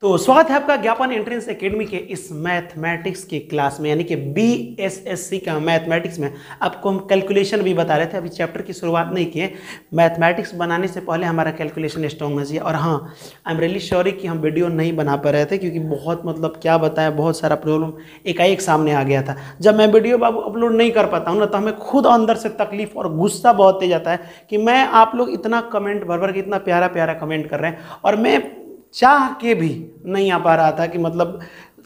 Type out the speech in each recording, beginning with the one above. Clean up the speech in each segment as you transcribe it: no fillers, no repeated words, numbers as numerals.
तो स्वागत है आपका ज्ञापन एंट्रेंस एकेडमी के इस मैथमेटिक्स की क्लास में, यानी कि बीएसएससी का मैथमेटिक्स में आपको हम कैलकुलेशन भी बता रहे थे। अभी चैप्टर की शुरुआत नहीं किए। मैथमेटिक्स बनाने से पहले हमारा कैलकुलेशन स्ट्रॉन्ग होना चाहिए। और हाँ, आई एम रियली सॉरी कि हम वीडियो नहीं बना पा रहे थे, क्योंकि बहुत क्या बताएं, बहुत सारा प्रॉब्लम एकाएक सामने आ गया था। जब मैं वीडियो बाबू अपलोड नहीं कर पाता हूँ ना, तो हमें खुद अंदर से तकलीफ और गुस्सा बहुत तेज आता है कि मैं आप लोग इतना कमेंट भर के इतना प्यारा प्यारा कमेंट कर रहे हैं और मैं चाह के भी नहीं आ पा रहा था कि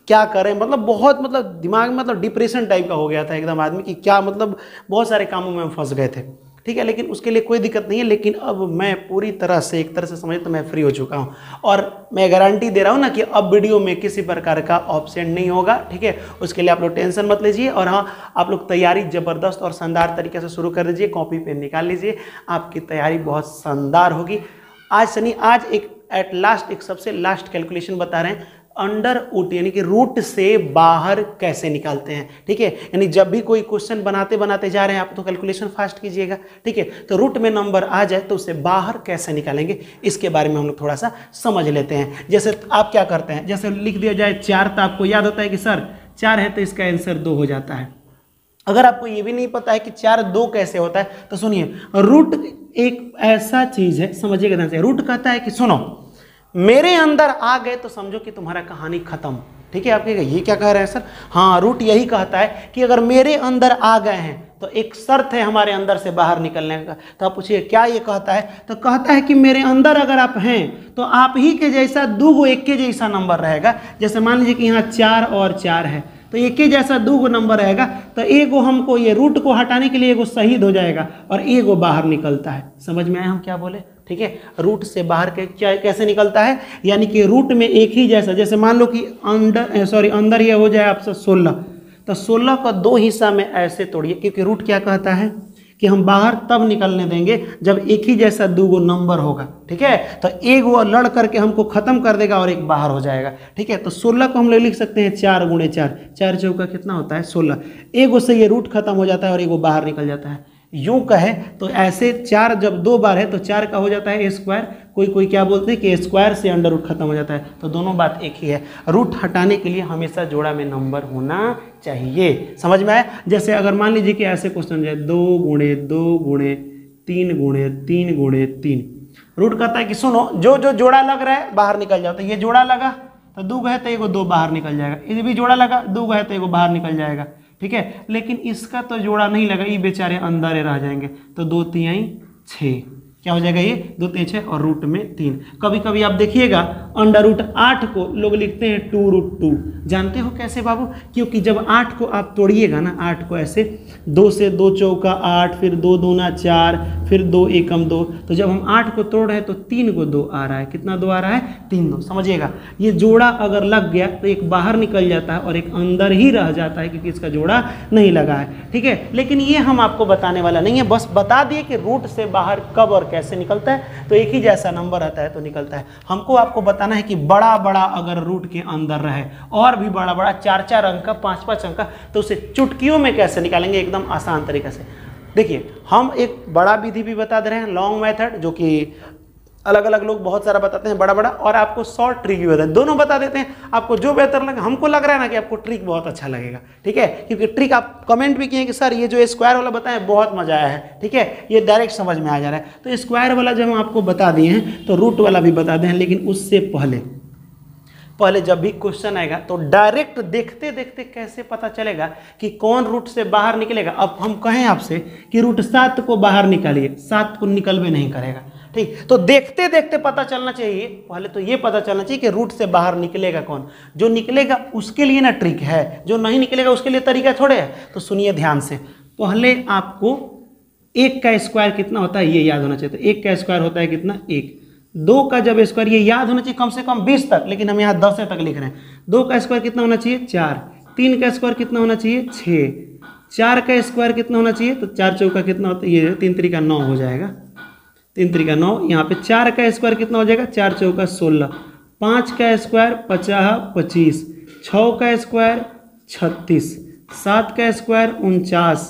क्या करें। बहुत दिमाग में डिप्रेशन टाइप का हो गया था एकदम आदमी की, क्या बहुत सारे कामों में फंस गए थे। ठीक है, लेकिन उसके लिए कोई दिक्कत नहीं है। लेकिन अब मैं पूरी तरह से एक तरह से समझे तो मैं फ्री हो चुका हूँ और मैं गारंटी दे रहा हूँ ना कि अब वीडियो में किसी प्रकार का ऑब्सेंट नहीं होगा। ठीक है, उसके लिए आप लोग टेंशन मत लीजिए। और हाँ, आप लोग तैयारी ज़बरदस्त और शानदार तरीके से शुरू कर दीजिए, कॉपी पेन निकाल लीजिए, आपकी तैयारी बहुत शानदार होगी। आज एट लास्ट एक सबसे लास्ट कैलकुलेशन बता रहे हैं, अंडर रूट यानी कि रूट से बाहर कैसे निकालते हैं। ठीक है, यानी जब भी कोई क्वेश्चन बनाते जा रहे हैं आप तो कैलकुलेशन फास्ट कीजिएगा। ठीक है, तो रूट में नंबर आ जाए तो उसे बाहर कैसे निकालेंगे, इसके बारे में हम लोग थोड़ा सा समझ लेते हैं। जैसे आप क्या करते हैं, जैसे लिख दिया जाए 4, तो आपको याद होता है कि सर 4 है तो इसका आंसर 2 हो जाता है। अगर आपको ये भी नहीं पता है कि 4 2 कैसे होता है, तो सुनिए, रूट एक ऐसा चीज है, समझिएगा ध्यान से। रूट कहता है कि सुनो, मेरे अंदर आ गए तो समझो कि तुम्हारा कहानी खत्म। ठीक है, आप कहेंगे ये क्या कह रहे हैं सर? हाँ, रूट यही कहता है कि अगर मेरे अंदर आ गए हैं तो एक शर्त है हमारे अंदर से बाहर निकलने का। तो आप पूछिए क्या ये कहता है? तो कहता है कि मेरे अंदर अगर आप हैं तो आप ही के जैसा 2 एक के जैसा नंबर रहेगा। जैसे मान लीजिए कि यहाँ 4 और 4 है, तो एक ही जैसा 2 नंबर रहेगा, तो एगो हमको ये रूट को हटाने के लिए एगो शहीद हो जाएगा और एगो बाहर निकलता है। समझ में आया हम क्या बोले? ठीक है, रूट से बाहर के क्या कैसे निकलता है, यानी कि रूट में एक ही जैसा, जैसे मान लो कि अंदर ये हो जाए आपसे 16, तो 16 का 2 हिस्सा में ऐसे तोड़िए, क्योंकि रूट क्या कहता है कि हम बाहर तब निकलने देंगे जब एक ही जैसा 2 नंबर होगा। ठीक है, तो एक वो लड़ करके हमको खत्म कर देगा और एक बाहर हो जाएगा। ठीक है, तो 16 को हम लोग लिख सकते हैं 4 गुणे 4, 4 चौका कितना होता है 16। एगो से ये रूट खत्म हो जाता है और एगो बाहर निकल जाता है। यूं कहे तो ऐसे 4 जब 2 बार है तो 4 का हो जाता है स्क्वायर। कोई क्या बोलते हैं कि स्क्वायर से अंडर रूट खत्म हो जाता है, तो दोनों बात एक ही है। रूट हटाने के लिए हमेशा जोड़ा में नंबर होना चाहिए। समझ में आया? जैसे अगर मान लीजिए कि ऐसे क्वेश्चन जाए 2 गुणे 2 गुणे 3 गुणे 3 गुणे 3, रूट कहता है कि सुनो, जो जोड़ा लग रहा है बाहर निकल जाओ। तो ये जोड़ा लगा तो 2 है तो एगो 2 बाहर निकल जाएगा, ये भी जोड़ा लगा 2 है तो एगो बाहर निकल जाएगा। ठीक है, लेकिन इसका तो जोड़ा नहीं लगा, ये बेचारे अंदर रह जाएंगे। तो 2 3 6, क्या हो जाएगा ये 2 3 6 और रूट में 3। कभी कभी आप देखिएगा अंडर रूट 8 को लोग लिखते हैं 2 रूट 2। जानते हो कैसे बाबू? क्योंकि जब 8 को आप तोड़िएगा ना, 8 को ऐसे 2 से 2 चौका 8, फिर 2 दूना 4, फिर 2 एकम 2, तो जब हम 8 को तोड़ रहे हैं तो 3 को 2 आ रहा है। कितना 2 आ रहा है? 3 2। समझिएगा, ये जोड़ा अगर लग गया तो एक बाहर निकल जाता है और एक अंदर ही रह जाता है, क्योंकि इसका जोड़ा नहीं लगा है। ठीक है, लेकिन ये हम आपको बताने वाला नहीं है, बस बता दिए कि रूट से बाहर कब और कैसे निकलता है। तो एक ही जैसा नंबर आता है तो निकलता है। हमको आपको बताना है कि बड़ा बड़ा अगर रूट के अंदर रहे और भी बड़ा बड़ा 4 अंक का 5 अंक का, तो उसे चुटकियों में कैसे निकालेंगे, एकदम आसान तरीके से। देखिए, हम एक बड़ा विधि भी बता दे रहे हैं, लॉन्ग मेथड, जो कि अलग अलग लोग बहुत सारा बताते हैं बड़ा, और आपको शॉर्ट ट्रिक भी बताते हैं। दोनों बता देते हैं, आपको जो बेहतर लगे। हमको लग रहा है ना कि आपको ट्रिक बहुत अच्छा लगेगा। ठीक है, क्योंकि ट्रिक आप कमेंट भी किए कि सर ये जो स्क्वायर वाला बताया बहुत मजा आया है। ठीक है, ये डायरेक्ट समझ में आ जा रहा है। तो स्क्वायर वाला जब हम आपको बता दिए हैं तो रूट वाला भी बता दें, लेकिन उससे पहले जब भी क्वेश्चन आएगा तो डायरेक्ट देखते देखते कैसे पता चलेगा कि कौन रूट से बाहर निकलेगा। अब हम कहें आपसे कि रूट 7 को बाहर निकालिए, 7 को निकलवे नहीं करेगा। ठीक, तो देखते देखते पता चलना चाहिए। पहले तो ये पता चलना चाहिए कि रूट से बाहर निकलेगा कौन। जो निकलेगा उसके लिए ना ट्रिक है, जो नहीं निकलेगा उसके लिए तरीका थोड़े है। तो सुनिए ध्यान से, पहले आपको 1 का स्क्वायर कितना होता है ये याद होना चाहिए। तो 1 का स्क्वायर होता है कितना? 1। 2 का जब स्क्वायर, ये याद होना चाहिए कम से कम 20 तक, लेकिन हम यहाँ 10 तक लिख रहे हैं। 2 का स्क्वायर कितना होना चाहिए? 4। 3 का स्क्वायर कितना होना चाहिए? 6। 4 का स्क्वायर कितना होना चाहिए? तो 4 चौका कितना होता है? ये 3 3 9 हो जाएगा, 3 3 9। यहाँ पे 4 का स्क्वायर कितना हो जाएगा? 4 चौका 16। 5 का स्क्वायर 50 25। 6 का स्क्वायर 36। 7 का स्क्वायर 49।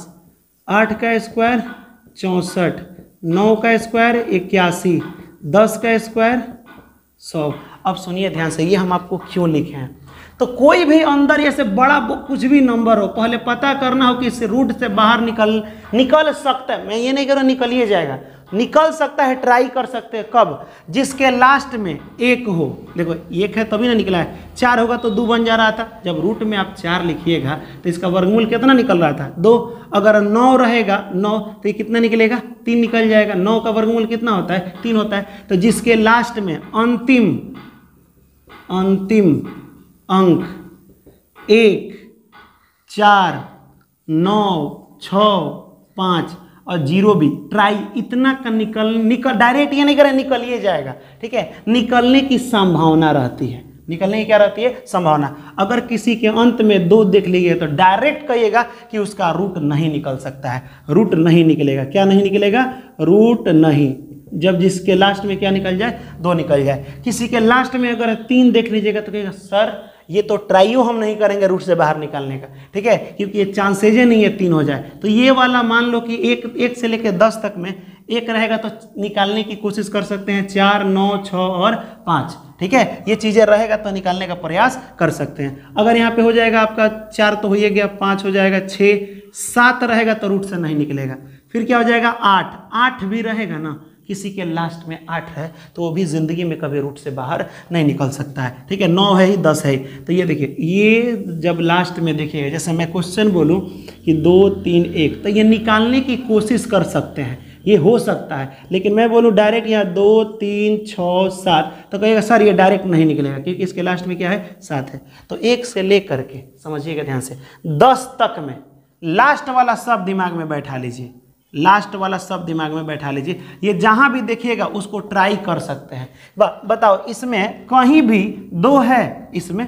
8 का स्क्वायर 64। 9 का स्क्वायर 81। 10 का स्क्वायर 100। अब सुनिए ध्यान से, ये हम आपको क्यों लिखे हैं। तो कोई भी अंदर ऐसे बड़ा कुछ भी नंबर हो, पहले पता करना हो कि इस रूट से बाहर निकल सकता है। मैं ये नहीं कह रहा निकलिए जाएगा, निकल सकता है, ट्राई कर सकते हैं। कब? जिसके लास्ट में 1 हो। देखो 1 है तभी ना निकला है, 4 होगा तो 2 बन जा रहा था। जब रूट में आप 4 लिखिएगा तो इसका वर्गमूल कितना निकल रहा था? 2। अगर 9 रहेगा 9 तो ये कितना निकलेगा? 3 निकल जाएगा। 9 का वर्गमूल कितना होता है? 3 होता है। तो जिसके लास्ट में अंतिम अंक 1, 4, 9, 6, 5 और 0 भी, ट्राई इतना का निकल डायरेक्ट ये नहीं करें निकलिए जाएगा, ठीक है। निकलने की संभावना रहती है, निकलने की क्या रहती है? संभावना। अगर किसी के अंत में 2 देख लीजिए तो डायरेक्ट कहिएगा कि उसका रूट नहीं निकल सकता है, रूट नहीं निकलेगा। क्या नहीं निकलेगा? रूट नहीं। जब जिसके लास्ट में क्या निकल जाए? 2 निकल जाए। किसी के लास्ट में अगर 3 देख लीजिएगा तो कहेगा सर ये तो ट्राइयो हम नहीं करेंगे रूट से बाहर निकालने का, ठीक है, क्योंकि ये चांसेज ही नहीं है 3 हो जाए। तो ये वाला मान लो कि 1 से लेकर 10 तक में 1 रहेगा तो निकालने की कोशिश कर सकते हैं। 4, 9, 6 और 5, ठीक है, ये चीज़ें रहेगा तो निकालने का प्रयास कर सकते हैं। अगर यहाँ पे हो जाएगा आपका 4 तो हो ही गया, 5 हो जाएगा, 6, 7 रहेगा तो रूट से नहीं निकलेगा। फिर क्या हो जाएगा? 8 भी रहेगा ना, किसी के लास्ट में 8 है तो वो भी ज़िंदगी में कभी रूट से बाहर नहीं निकल सकता है, ठीक है। 9 है ही, 10 है। तो ये देखिए, ये जब लास्ट में देखिएगा, जैसे मैं क्वेश्चन बोलूँ कि 2, 3, 1 तो ये निकालने की कोशिश कर सकते हैं, ये हो सकता है। लेकिन मैं बोलूँ डायरेक्ट यहाँ 2, 3, 6, 7 तो कहेगा सर ये डायरेक्ट नहीं निकलेगा, क्योंकि इसके लास्ट में क्या है? 7 है। तो 1 से ले करके समझिएगा ध्यान से 10 तक में लास्ट वाला सब दिमाग में बैठा लीजिए, लास्ट वाला सब दिमाग में बैठा लीजिए। ये जहां भी देखिएगा उसको ट्राई कर सकते हैं। बताओ इसमें कहीं भी 2 है, इसमें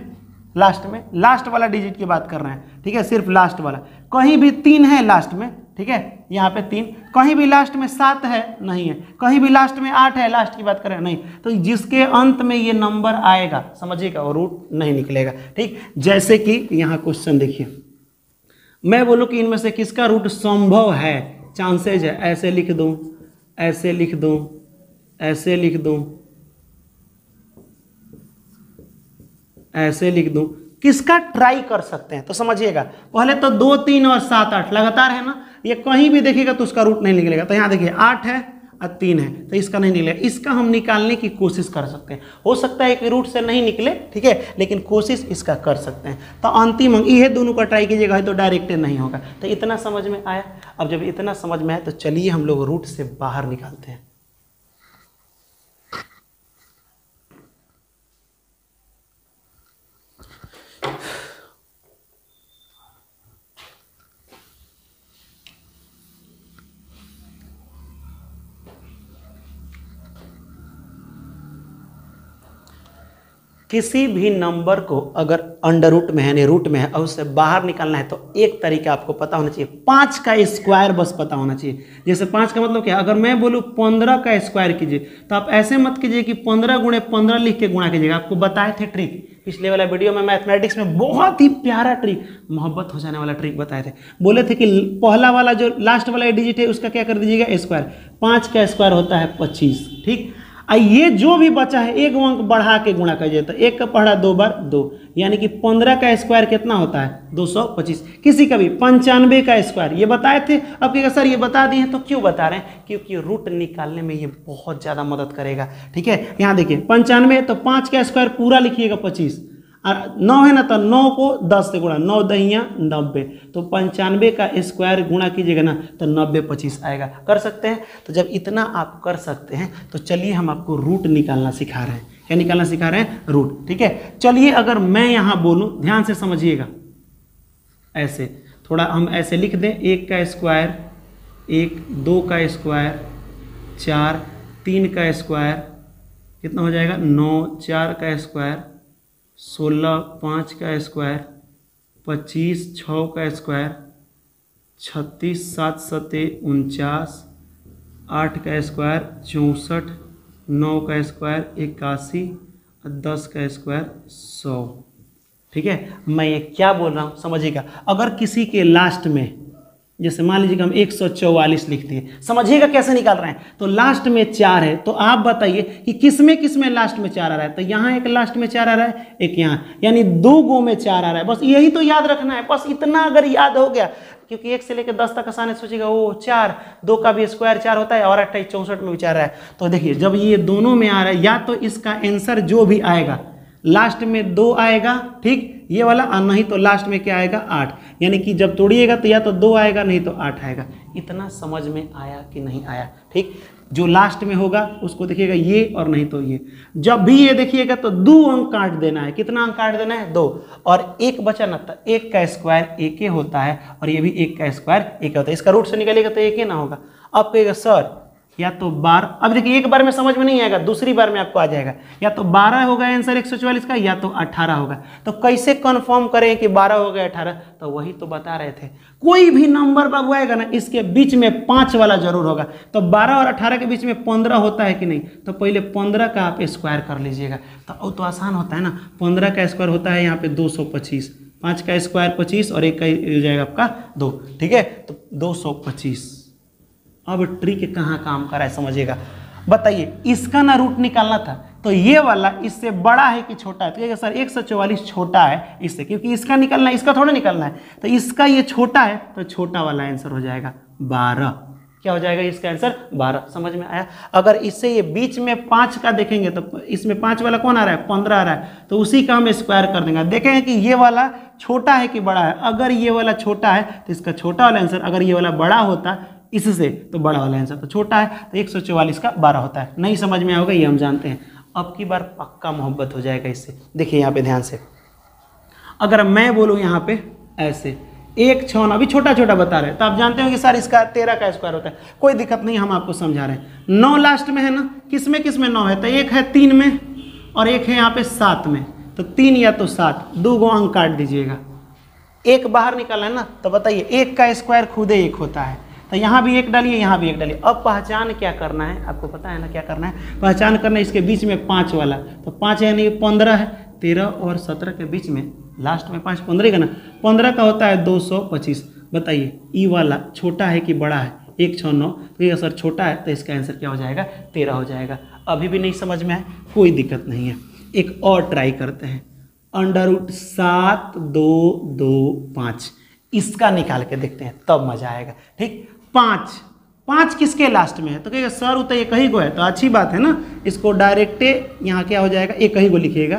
लास्ट में, लास्ट वाला डिजिट की बात कर रहे हैं, ठीक है, सिर्फ लास्ट वाला। कहीं भी 3 है लास्ट में, ठीक है, यहाँ पे 3। कहीं भी लास्ट में 7 है? नहीं है। कहीं भी लास्ट में 8 है? लास्ट की बात करें, नहीं। तो जिसके अंत में ये नंबर आएगा समझिएगा वो रूट नहीं निकलेगा, ठीक। जैसे कि यहाँ क्वेश्चन देखिए, मैं बोलूँ कि इनमें से किसका रूट संभव है, चांसेज है, ऐसे लिख दूं, ऐसे लिख दूं, ऐसे लिख दूं, ऐसे लिख दूं, किसका ट्राई कर सकते हैं? तो समझिएगा पहले तो 2, 3 और 7, 8 लगातार है ना, ये कहीं भी देखिएगा तो उसका रूट नहीं निकलेगा। तो यहाँ देखिए 8 है और 3 है तो इसका नहीं निकलेगा। इसका हम निकालने की कोशिश कर सकते हैं, हो सकता है कि रूट से नहीं निकले, ठीक है, लेकिन कोशिश इसका कर सकते हैं। तो अंतिम अंक ये दोनों का ट्राई कीजिएगा तो डायरेक्ट नहीं होगा। तो इतना समझ में आया। अब जब इतना समझ में आया तो चलिए हम लोग रूट से बाहर निकालते हैं। किसी भी नंबर को अगर अंडर रूट में है, यानी रूट में है, और उससे बाहर निकालना है तो एक तरीका आपको पता होना चाहिए, 5 का स्क्वायर बस पता होना चाहिए। जैसे 5 का मतलब क्या? अगर मैं बोलूँ 15 का स्क्वायर कीजिए तो आप ऐसे मत कीजिए कि 15 गुणे 15 लिख के गुणा कीजिएगा। आपको बताए थे ट्रिक पिछले वाला वीडियो में, मैथमेटिक्स में बहुत ही प्यारा ट्रिक, मोहब्बत हो जाने वाला ट्रिक बताए थे। बोले थे कि पहला वाला जो लास्ट वाला डिजिट है उसका क्या कर दीजिएगा? स्क्वायर। 5 का स्क्वायर होता है 25, ठीक। ये जो भी बचा है एक अंक बढ़ा के गुणा कीजिए तो 1 का पढ़ा 2 बार 2, यानी कि 15 का स्क्वायर कितना होता है? 225। किसी का भी 95 का स्क्वायर ये बताए थे। अब कहेगा सर ये बता दिए तो क्यों बता रहे हैं? क्योंकि रूट निकालने में ये बहुत ज़्यादा मदद करेगा, ठीक है। यहाँ देखिए 95 तो 5 का स्क्वायर पूरा लिखिएगा 25, और 9 है ना तो 9 को 10 से गुणा, 9 दहिया 90, तो 95 का स्क्वायर गुणा कीजिएगा ना तो 90 25 आएगा। कर सकते हैं। तो जब इतना आप कर सकते हैं तो चलिए हम आपको रूट निकालना सिखा रहे हैं। क्या निकालना सिखा रहे हैं? रूट, ठीक है। चलिए अगर मैं यहाँ बोलूँ, ध्यान से समझिएगा, ऐसे थोड़ा हम ऐसे लिख दें, 1 का स्क्वायर 1, 2 का स्क्वायर 4, 3 का स्क्वायर कितना हो जाएगा? 9, 4 का स्क्वायर 16, 5 का स्क्वायर 25, 6 का स्क्वायर 36, 7 सते 49, 8 का स्क्वायर 64, 9 का स्क्वायर 81 और 10 का स्क्वायर 100, ठीक है। मैं ये क्या बोल रहा हूँ समझिएगा। अगर किसी के लास्ट में जैसे मान लीजिए कि हम 144 लिखते हैं, समझिएगा कैसे निकाल रहे हैं। तो लास्ट में 4 है, तो आप बताइए कि किसमें लास्ट में 4 आ रहा है। तो यहाँ एक लास्ट में 4 आ रहा है, एक यहाँ, यानी 2 गो में 4 आ रहा है। बस यही तो याद रखना है, बस इतना अगर याद हो गया, क्योंकि 1 से लेकर 10 तक आसानी सोचेगा वो 4, 2 का भी स्क्वायर 4 होता है, और 28 64 में भी 4 है। तो देखिए जब ये दोनों में आ रहा है, या तो इसका आंसर जो भी आएगा लास्ट में 2 आएगा, ठीक, ये वाला, और नहीं तो लास्ट में क्या आएगा 8, यानी कि जब तोड़िएगा तो या तो 2 आएगा नहीं तो 8 आएगा। इतना समझ में आया कि नहीं आया, ठीक। जो लास्ट में होगा उसको देखिएगा ये, और नहीं तो ये। जब भी ये देखिएगा तो 2 अंक काट देना है। कितना अंक काट देना है? 2, और 1 बचा ना, तो 1 का स्क्वायर 1 होता है, और ये भी 1 का स्क्वायर 1 होता है। इसका रूट से निकालिएगा तो 1 ना होगा। अब कहेगा सर या तो 12, अब देखिए एक बार में समझ में नहीं आएगा, दूसरी बार में आपको आ जाएगा। या तो 12 होगा आंसर 144 का, या तो 18 होगा। तो कैसे कंफर्म करें कि 12 हो गया 18? तो वही तो बता रहे थे, कोई भी नंबर बाबू आएगा ना, इसके बीच में 5 वाला जरूर होगा। तो 12 और 18 के बीच में 15 होता है कि नहीं? तो पहले 15 का आप स्क्वायर कर लीजिएगा, तो आसान होता है ना। 15 का स्क्वायर होता है यहाँ पे 225, 5 का स्क्वायर 25, और 1 का हो जाएगा आपका 2, ठीक है। तो 225। अब ट्रिक कहाँ काम कर रहा है समझिएगा। बताइए, इसका ना रूट निकालना था, तो ये वाला इससे बड़ा है कि छोटा है? तो कहेगा सर 144 छोटा है इससे, क्योंकि इसका निकालना है, इसका थोड़ा निकालना है। तो इसका ये छोटा है, तो छोटा वाला आंसर हो जाएगा 12। क्या हो जाएगा इसका आंसर? 12। समझ में आया? अगर इससे ये बीच में 5 का देखेंगे तो इसमें 5 वाला कौन आ रहा है? 15 आ रहा है, तो उसी का हम स्क्वायर कर देंगे। देखेंगे कि ये वाला छोटा है कि बड़ा है। अगर ये वाला छोटा है तो इसका छोटा वाला आंसर, अगर ये वाला बड़ा होता इससे तो बड़ा वाला आंसर, तो छोटा है तो 144 का 12 होता है। नहीं समझ में आओगे ये हम जानते हैं। अब की बार पक्का मोहब्बत हो जाएगा इससे। देखिए यहाँ पे ध्यान से, अगर मैं बोलूँ यहाँ पे ऐसे 1 6, अभी छोटा छोटा बता रहे हैं, तो आप जानते हो कि सर इसका 13 का स्क्वायर होता है। कोई दिक्कत नहीं, हम आपको समझा रहे हैं। 9 लास्ट में है ना, किस में 9 है? तो एक है 3 में, और एक है यहाँ पे 7 में। तो 3 या तो 7, 2 गो अंक काट दीजिएगा। 1 बाहर निकाला है ना, तो बताइए 1 का स्क्वायर खुदे 1 होता है। तो यहाँ भी 1 डालिए, यहाँ भी 1 डालिए। अब पहचान क्या करना है, आपको पता है ना क्या करना है? पहचान करना है इसके बीच में 5 वाला। तो 5 यानी 15 है, 13 और 17 के बीच में लास्ट में 5, 15 का ना, 15 का होता है 225। बताइए ई वाला छोटा है कि बड़ा है? 1 6 9, तो ये सर छोटा है, तो इसका आंसर क्या हो जाएगा? 13 हो जाएगा। अभी भी नहीं समझ में आए, कोई दिक्कत नहीं है। एक और ट्राई करते हैं, √7 2 2 5, इसका निकाल के देखते हैं, तब मजा आएगा, ठीक। 5 किसके लास्ट में है? तो कहेगा सर वो तो एक ही गो है, तो अच्छी बात है ना, इसको डायरेक्टे यहाँ क्या हो जाएगा? एक ही गो लिखिएगा,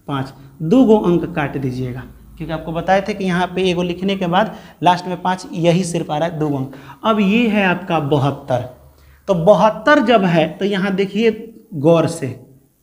5, 2 गो अंक काट दीजिएगा, क्योंकि आपको बताए थे कि यहाँ पे एगो लिखने के बाद लास्ट में 5, यही सिर्फ आ रहा है 2 अंक। अब ये है आपका 72। तो 72 जब है तो यहाँ देखिए गौर से,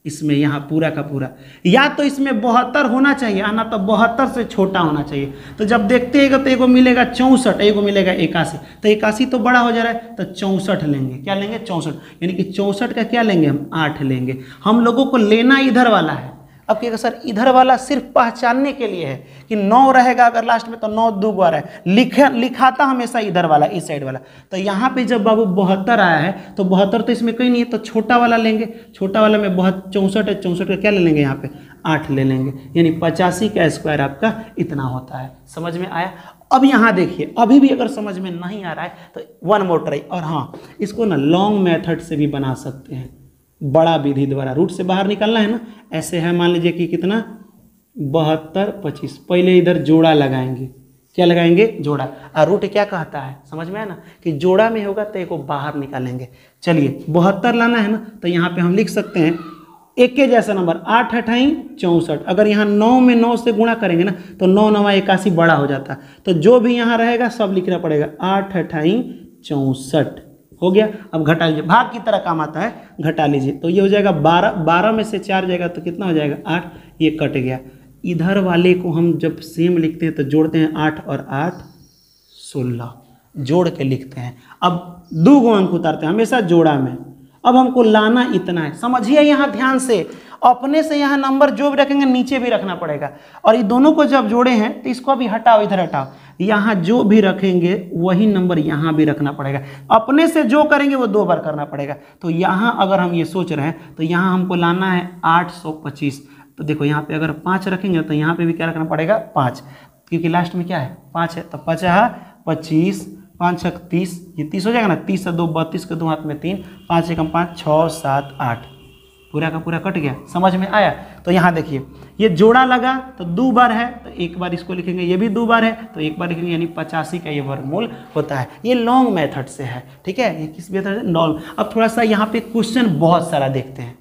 इसमें यहाँ पूरा का पूरा, या तो इसमें 72 होना चाहिए, ना तो 72 से छोटा होना चाहिए। तो जब देखते हैं तो एगो मिलेगा 64, एगो मिलेगा 81। तो 81 तो बड़ा हो जा रहा है, तो 64 लेंगे। क्या लेंगे? 64, यानी कि 64 का क्या लेंगे हम? 8 लेंगे। हम लोगों को लेना इधर वाला है। अब कहेगा सर इधर वाला सिर्फ पहचानने के लिए है कि 9 रहेगा अगर लास्ट में, तो 9 2 गो आ रहा है, लिखाता हमेशा इधर वाला, इस साइड वाला। तो यहाँ पे जब बाबू 72 आया है, तो 72 तो इसमें कोई नहीं है, तो छोटा वाला लेंगे। छोटा वाला में 64 है, 64 का क्या ले लेंगे? यहाँ पे 8 ले लेंगे, यानी 85 का स्क्वायर आपका इतना होता है। समझ में आया? अब यहाँ देखिए, अभी भी अगर समझ में नहीं आ रहा है तो 1 मोर ट्राई। और हाँ, इसको ना लॉन्ग मेथड से भी बना सकते हैं, बड़ा विधि द्वारा। रूट से बाहर निकलना है ना, ऐसे है, मान लीजिए कि कितना 72 25। पहले इधर जोड़ा लगाएंगे। क्या लगाएंगे? जोड़ा। और रूट क्या कहता है समझ में है ना, कि जोड़ा में होगा तो एक को बाहर निकालेंगे। चलिए 72 लाना है ना, तो यहाँ पे हम लिख सकते हैं एक के जैसा नंबर, 8 8 64। अगर यहाँ 9 में 9 से गुणा करेंगे ना, तो 9 9 81 बड़ा हो जाता है। तो जो भी यहाँ रहेगा सब लिखना पड़ेगा, 8 8 64 हो गया। अब घटा लीजिए, भाग की तरह काम आता है, घटा लीजिए। तो ये हो जाएगा 12, 12 में से 4 जाएगा तो कितना हो जाएगा? 8। ये कट गया। इधर वाले को हम जब सेम लिखते हैं तो जोड़ते हैं, 8 और 8 16, जोड़ के लिखते हैं। अब 2 गो अंक उतारते हैं हमेशा जोड़ा में। अब हमको लाना इतना है, समझिए यहाँ ध्यान से। अपने से यहाँ नंबर जो भी रखेंगे नीचे भी रखना पड़ेगा, और ये दोनों को जब जोड़े हैं तो इसको भी हटाओ, इधर हटाओ। यहाँ जो भी रखेंगे वही नंबर यहाँ भी रखना पड़ेगा। अपने से जो करेंगे वो 2 बार करना पड़ेगा। तो यहाँ अगर हम ये सोच रहे हैं तो यहाँ हमको लाना है 825। तो देखो यहाँ पे अगर 5 रखेंगे तो यहाँ पे भी क्या रखना पड़ेगा? 5, क्योंकि लास्ट में क्या है? 5 है। तो 5 25 5 छक 30, ये 30 हो जाएगा ना, 30 से 2 32 के 2 हाथ में 3, 5 एकम 5, 6 7 8, पूरा का पूरा कट गया। समझ में आया? तो यहाँ देखिए ये जोड़ा लगा तो 2 बार है तो एक बार इसको लिखेंगे, ये भी 2 बार है तो एक बार लिखेंगे, यानी 85 का ये वर्गमूल होता है। ये लॉन्ग मेथड से है, ठीक है, ये किस मेथड से? लॉन्ग। अब थोड़ा सा यहाँ पे क्वेश्चन बहुत सारा देखते हैं।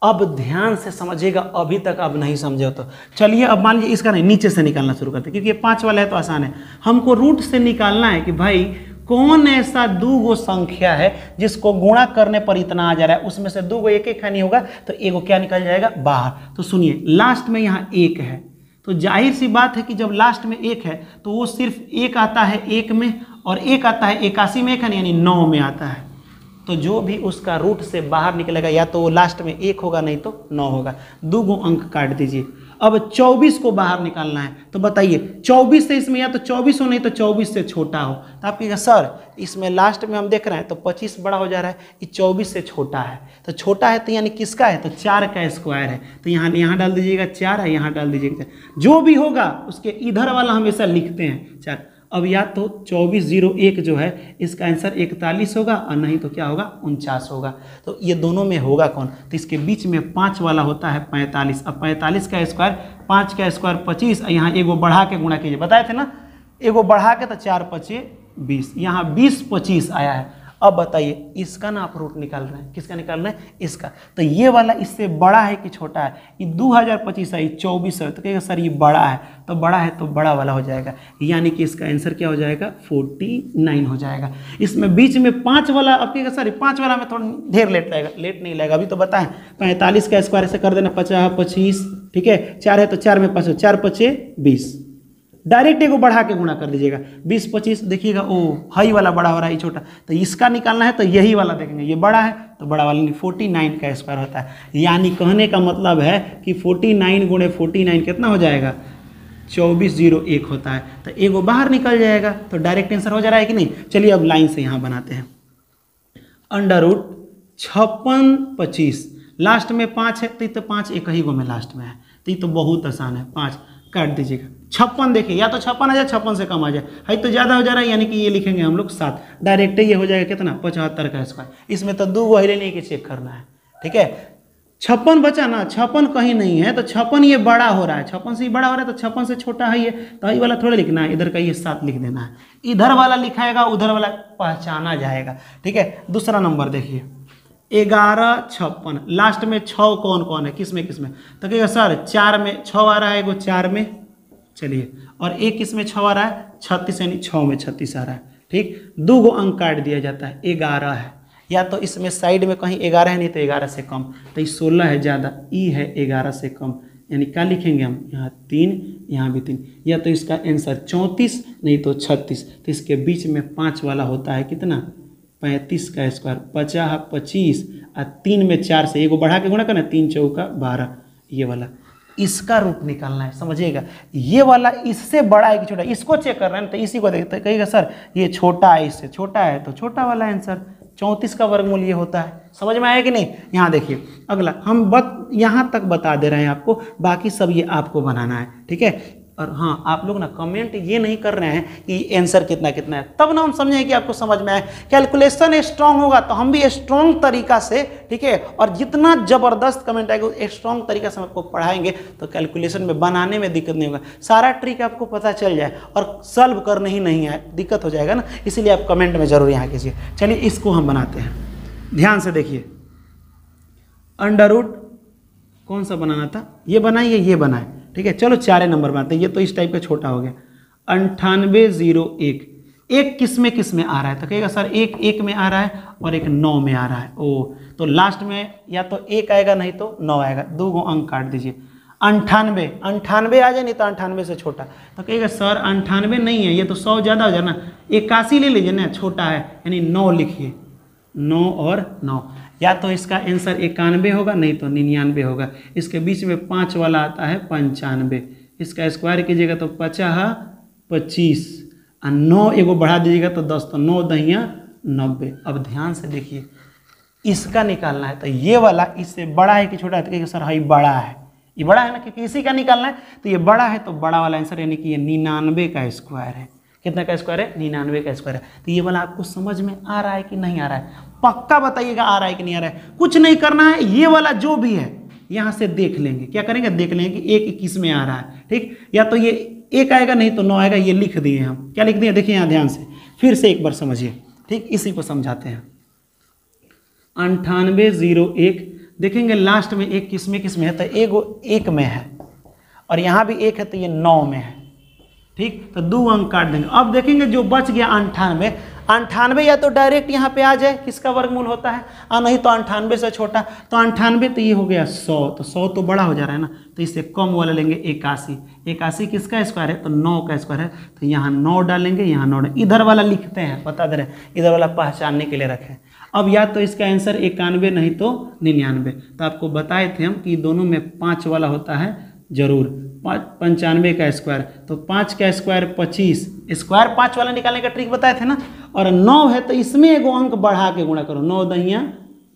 अब ध्यान से समझिएगा, अभी तक अब नहीं समझे हो तो चलिए अब मान लीजिए इसका नहीं, नीचे से निकालना शुरू करते हैं, क्योंकि ये 5 वाला है तो आसान है। हमको रूट से निकालना है कि भाई कौन ऐसा 2 गो संख्या है जिसको गुणा करने पर इतना आ जा रहा है, उसमें से 2 गो एक एक नहीं होगा तो एगो क्या निकल जाएगा बाहर। तो सुनिए, लास्ट में यहाँ 1 है तो जाहिर सी बात है कि जब लास्ट में 1 है तो वो सिर्फ 1 आता है 1 में और 1 आता है 81 में, 1 है यानी 9 में आता है। तो जो भी उसका रूट से बाहर निकलेगा या तो वो लास्ट में 1 होगा नहीं तो 9 होगा। 2 गो अंक काट दीजिए। अब 24 को बाहर निकालना है तो बताइए 24 से इसमें या तो 24 हो नहीं तो 24 से छोटा हो। तो आप कहिएगा सर इसमें लास्ट में हम देख रहे हैं तो 25 बड़ा हो जा रहा है, ये 24 से छोटा है। तो छोटा है तो यानी किसका है? तो 4 का स्क्वायर है। तो यहाँ डाल दीजिएगा 4 है, यहाँ डाल दीजिएगा 4। जो भी होगा उसके इधर वाला हमेशा लिखते हैं 4। अब या तो 2401 जो है इसका आंसर 41 होगा और नहीं तो क्या होगा 49 होगा। तो ये दोनों में होगा कौन? तो इसके बीच में 5 वाला होता है 45। अब 45 का स्क्वायर 5 का स्क्वायर 25, यहाँ एगो बढ़ा के गुणा कीजिए, बताए थे ना एगो बढ़ा के, तो 4 5 20, यहाँ 20 25 आया है। अब बताइए इसका ना आप रूट निकाल रहे हैं, किसका निकाल रहे हैं? इसका। तो ये वाला इससे बड़ा है कि छोटा है? ये 2025 है, ये 24 है, तो कहेगा सर ये बड़ा है, तो बड़ा है तो बड़ा वाला हो जाएगा, यानी कि इसका आंसर क्या हो जाएगा 49 हो जाएगा। इसमें बीच में 5 वाला अब कहेगा सर 5 वाला में थोड़ा ढेर लेट लगेगा, लेट नहीं लगेगा, अभी तो बताएं 45 का स्क्वायर ऐसे कर देना 50 25, ठीक है, 4 है तो 4 में 5, 4 5 20, डायरेक्ट एगो बढ़ा के गुणा कर दीजिएगा 20 25। देखिएगा ओ हाई वाला बड़ा हो रहा है, ये छोटा, तो इसका निकालना है तो यही वाला देखेंगे, ये बड़ा है तो बड़ा वाला 49 का स्क्वायर होता है। यानी कहने का मतलब है कि 49 गुणे 49 कितना हो जाएगा 2401 होता है। तो एगो बाहर निकल जाएगा तो डायरेक्ट आंसर हो जा रहा है कि नहीं। चलिए अब लाइन से यहाँ बनाते हैं। अंडर रूट 56 25, लास्ट में 5 है तो 5 एक ही गो में लास्ट में है, तो ये तो बहुत आसान है। 5 काट दीजिएगा। 56 देखिए या तो 56 आ जाए 56 से कम आ जाए, है तो ज़्यादा हो जा रहा है, यानी कि ये लिखेंगे हम लोग 7, डायरेक्ट ये हो जाएगा कितना 75 का स्क्वायर। इसमें तो 2 गो हिले नहीं कि चेक करना है, ठीक है। 56 बचा ना, 56 कहीं नहीं है तो 56 ये बड़ा हो रहा है, 56 से ही बड़ा हो रहा है तो 56 से छोटा है ये, तो ये वाला थोड़ा लिखना है, इधर का ये 7 लिख देना है, इधर वाला लिखाएगा उधर वाला पहचाना जाएगा, ठीक है। दूसरा नंबर देखिए 11 56, लास्ट में 6 कौन कौन है, किस में तो कहिएगा सर 4 में 6 आ रहा है, एगो 4 में, चलिए, और एक किस में 6 आ रहा है 36, यानी 6 में 36 आ रहा है, ठीक। 2 गो अंक काट दिया जाता है, 11 है, या तो इसमें साइड में कहीं 11 है नहीं तो 11 से कम, तो 16 है ज़्यादा, ई है 11 से कम, यानी क्या लिखेंगे हम यहाँ 3, यहाँ भी 3, या तो इसका आंसर 34 नहीं तो 36। तो इसके बीच में 5 वाला होता है कितना 35 का स्क्वायर, 50 25 और 3 में 4 से एगो बढ़ा के गुणा करना, 3 चौका 12, ये वाला इसका रूट निकालना है, समझिएगा। ये वाला इससे बड़ा है कि छोटा, इसको चेक कर रहे हैं तो इसी को देखते कहिएगा सर ये छोटा है, इससे छोटा है तो छोटा वाला आंसर 34 का वर्गमूल ये होता है। समझ में आया कि नहीं। यहाँ देखिए अगला हम यहाँ तक बता दे रहे हैं आपको, बाकी सब ये आपको बनाना है, ठीक है। और हाँ आप लोग ना कमेंट ये नहीं कर रहे हैं कि आंसर कितना कितना है, तब ना हम समझें कि आपको समझ में आए। कैलकुलेशन स्ट्रांग होगा तो हम भी स्ट्रांग तरीका से, ठीक है, और जितना ज़बरदस्त कमेंट आएगा स्ट्रांग तरीका से हम आपको पढ़ाएंगे तो कैलकुलेशन में बनाने में दिक्कत नहीं होगा, सारा ट्रिक आपको पता चल जाए और सॉल्व करने ही नहीं है, दिक्कत हो जाएगा ना, इसीलिए आप कमेंट में ज़रूर यहाँ कीजिए। चलिए इसको हम बनाते हैं, ध्यान से देखिए। अंडर रूट कौन सा बनाना था, ये बनाइए ये बनाए, ठीक है, चलो 4 नंबर में आते हैं। ये तो इस टाइप का छोटा हो गया। 9801 एक किस में आ रहा है? तो कहेगा सर एक 1 में आ रहा है और एक 9 में आ रहा है। ओ, तो लास्ट में या तो 1 आएगा नहीं तो 9 आएगा। 2 अंक काट दीजिए। 98 आ जाए, नहीं तो 98 से छोटा। तो कहेगा सर 98 नहीं है, ये तो 100 ज़्यादा हो जाए ना, 81 ले लीजिए ना, छोटा है, यानी 9 लिखिए। 9 और 9, या तो इसका आंसर 91 होगा नहीं तो 99 होगा। इसके बीच में 5 वाला आता है 95। इसका स्क्वायर कीजिएगा तो 50 25 और 9 एगो बढ़ा दीजिएगा तो 10, तो 9 दहिया 90। अब ध्यान से देखिए, इसका निकालना है तो ये वाला इससे बड़ा है कि छोटा है? तो कहेगा सर हाँ बड़ा है, ये बड़ा है ना, क्योंकि इसी का निकालना है। तो ये बड़ा है तो बड़ा वाला आंसर यानी कि ये 99 का स्क्वायर है। कितना का स्क्वायर है? 99 का स्क्वायर है। तो ये वाला आपको समझ में आ रहा है कि नहीं आ रहा है? पक्का बताइएगा आ रहा है कि नहीं आ रहा है। कुछ नहीं करना है, ये वाला जो भी है यहाँ से देख लेंगे। क्या करेंगे? देख लेंगे कि 1 किस में आ रहा है। ठीक, या तो ये 1 आएगा नहीं तो 9 आएगा। ये लिख दिए हम। क्या लिख दिए? देखिए यहाँ ध्यान से फिर से एक बार समझिए। ठीक, इसी को समझाते हैं। 9801 देखेंगे लास्ट में 1 किस में है? तो एगो 1 में है और यहाँ भी 1 है तो ये 9 में है। ठीक, तो 2 अंक काट देंगे। अब देखेंगे जो बच गया 98 या तो डायरेक्ट यहाँ पे आ जाए, किसका वर्गमूल होता है, और नहीं तो 98 से छोटा। तो 98 तो ये हो गया 100, तो 100 तो बड़ा हो जा रहा है ना, तो इससे कम वाला लेंगे 81। 81 किसका स्क्वायर है? तो 9 का स्क्वायर है। तो यहाँ 9 डालेंगे, यहाँ 9 इधर वाला लिखते हैं, बता दे रहे हैं, इधर वाला पहचानने के लिए रखें। अब या तो इसका आंसर 91 नहीं तो 99। तो आपको बताए थे हम कि दोनों में 5 वाला होता है जरूर। 95 का स्क्वायर, तो 5 का स्क्वायर 25, स्क्वायर 5 वाला निकालने का ट्रिक बताए थे ना। और 9 है तो इसमें एगो अंक बढ़ा के गुणा करो, 9 दहिया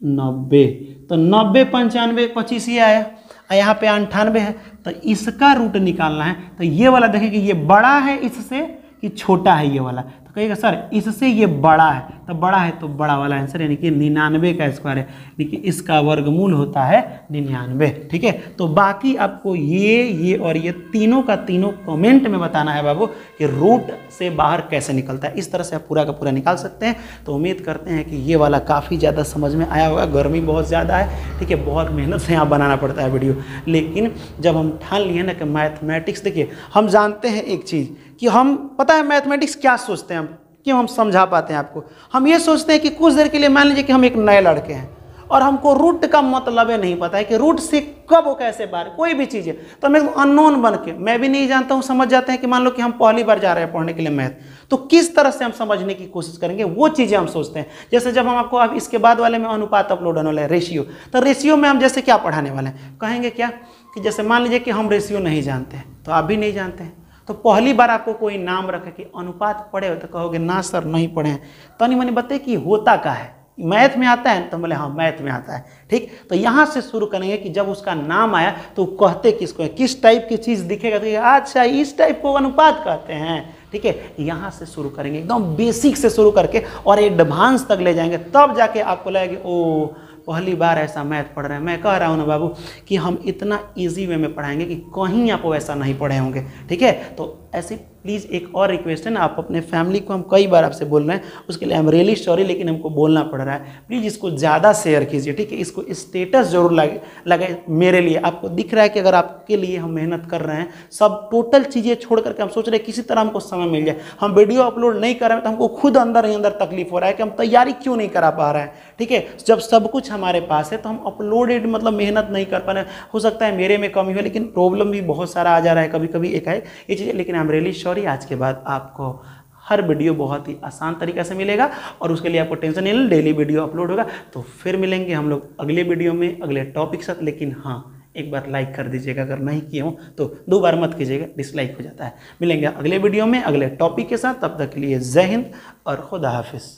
90। तो 90 95 25 ही आया। और यहाँ पे 98 है तो इसका रूट निकालना है। तो ये वाला देखिए कि ये बड़ा है इससे कि छोटा है ये वाला। तो कहिएगा सर इससे ये बड़ा है, तो बड़ा है तो बड़ा वाला आंसर यानी कि 99 का स्क्वायर है, यानी कि इसका वर्गमूल होता है 99। ठीक है, तो बाकी आपको ये और ये तीनों का तीनों कमेंट में बताना है बाबू कि रूट से बाहर कैसे निकलता है। इस तरह से आप पूरा का पूरा निकाल सकते हैं। तो उम्मीद करते हैं कि ये वाला काफ़ी ज़्यादा समझ में आया होगा। गर्मी बहुत ज़्यादा है, ठीक है, बहुत मेहनत से यहाँ बनाना पड़ता है वीडियो, लेकिन जब हम ठान लिए ना कि मैथमेटिक्स, देखिए हम जानते हैं एक चीज़ कि हम, पता है मैथमेटिक्स क्या सोचते हैं हम, क्यों हम समझा पाते हैं आपको। हम ये सोचते हैं कि कुछ देर के लिए मान लीजिए कि हम एक नए लड़के हैं और हमको रूट का मतलब है नहीं पता है कि रूट से कब हो कैसे बाहर कोई भी चीज़ है, तो हम एक अननोन बन के, मैं भी नहीं जानता हूँ, समझ जाते हैं कि मान लो कि हम पहली बार जा रहे हैं पढ़ने के लिए मैथ, तो किस तरह से हम समझने की कोशिश करेंगे, वो चीज़ें हम सोचते हैं। जैसे जब हम आपको अब इसके बाद वाले में अनुपात अपलोड होने वाला है, रेशियो, तो रेशियो में हम जैसे क्या पढ़ाने वाले हैं, कहेंगे क्या कि जैसे मान लीजिए कि हम रेशियो नहीं जानते हैं, तो आप भी नहीं जानते हैं, तो पहली बार आपको कोई नाम रखे कि अनुपात पढ़े हो, तो कहोगे ना सर नहीं पढ़े हैं। तो नहीं मैंने बताए कि होता क्या है, मैथ में आता है, तो बोले हाँ मैथ में आता है। ठीक, तो यहाँ से शुरू करेंगे कि जब उसका नाम आया तो कहते किसको है, किस टाइप की चीज़ दिखेगा, तो अच्छा इस टाइप को अनुपात कहते हैं। ठीक है, यहाँ से शुरू करेंगे, एकदम बेसिक से शुरू करके और एडवांस तक ले जाएंगे, तब जाके आपको लगेगा ओ पहली बार ऐसा मैथ पढ़ रहे हैं। मैं कह रहा हूँ ना बाबू कि हम इतना इजी वे में पढ़ाएंगे कि कहीं आप वैसा नहीं पढ़े होंगे। ठीक है, तो ऐसी प्लीज़ एक और रिक्वेस्ट है ना, आप अपने फैमिली को, हम कई बार आपसे बोल रहे हैं, उसके लिए आई एम रियली सॉरी, लेकिन हमको बोलना पड़ रहा है, प्लीज़ इसको ज़्यादा शेयर कीजिए। ठीक है, इसको स्टेटस जरूर लगे मेरे लिए। आपको दिख रहा है कि अगर आपके लिए हम मेहनत कर रहे हैं, सब टोटल चीज़ें छोड़ करके हम सोच रहे हैं किसी तरह हमको समय मिल जाए, हम वीडियो अपलोड नहीं कर रहे हैं तो हमको खुद अंदर ही अंदर तकलीफ हो रहा है कि हम तैयारी क्यों नहीं करा पा रहे हैं। ठीक है, जब सब कुछ हमारे पास है तो हम अपलोडेड मतलब मेहनत नहीं कर पा रहे हैं। हो सकता है मेरे में कमी हो, लेकिन प्रॉब्लम भी बहुत सारा आ जा रहा है कभी कभी एक है ये चीज़ें, लेकिन आई एम रियली सॉरी। आज के बाद आपको हर वीडियो बहुत ही आसान तरीके से मिलेगा और उसके लिए आपको टेंशन नहीं, डेली वीडियो अपलोड होगा। तो फिर मिलेंगे हम लोग अगले वीडियो में अगले टॉपिक साथ, लेकिन हाँ एक बार लाइक कर दीजिएगा, अगर नहीं किए हो तो 2 बार मत कीजिएगा, डिसलाइक हो जाता है। मिलेंगे अगले वीडियो में अगले टॉपिक के साथ, तब तक के लिए जय हिंद और खुदा हाफिज़।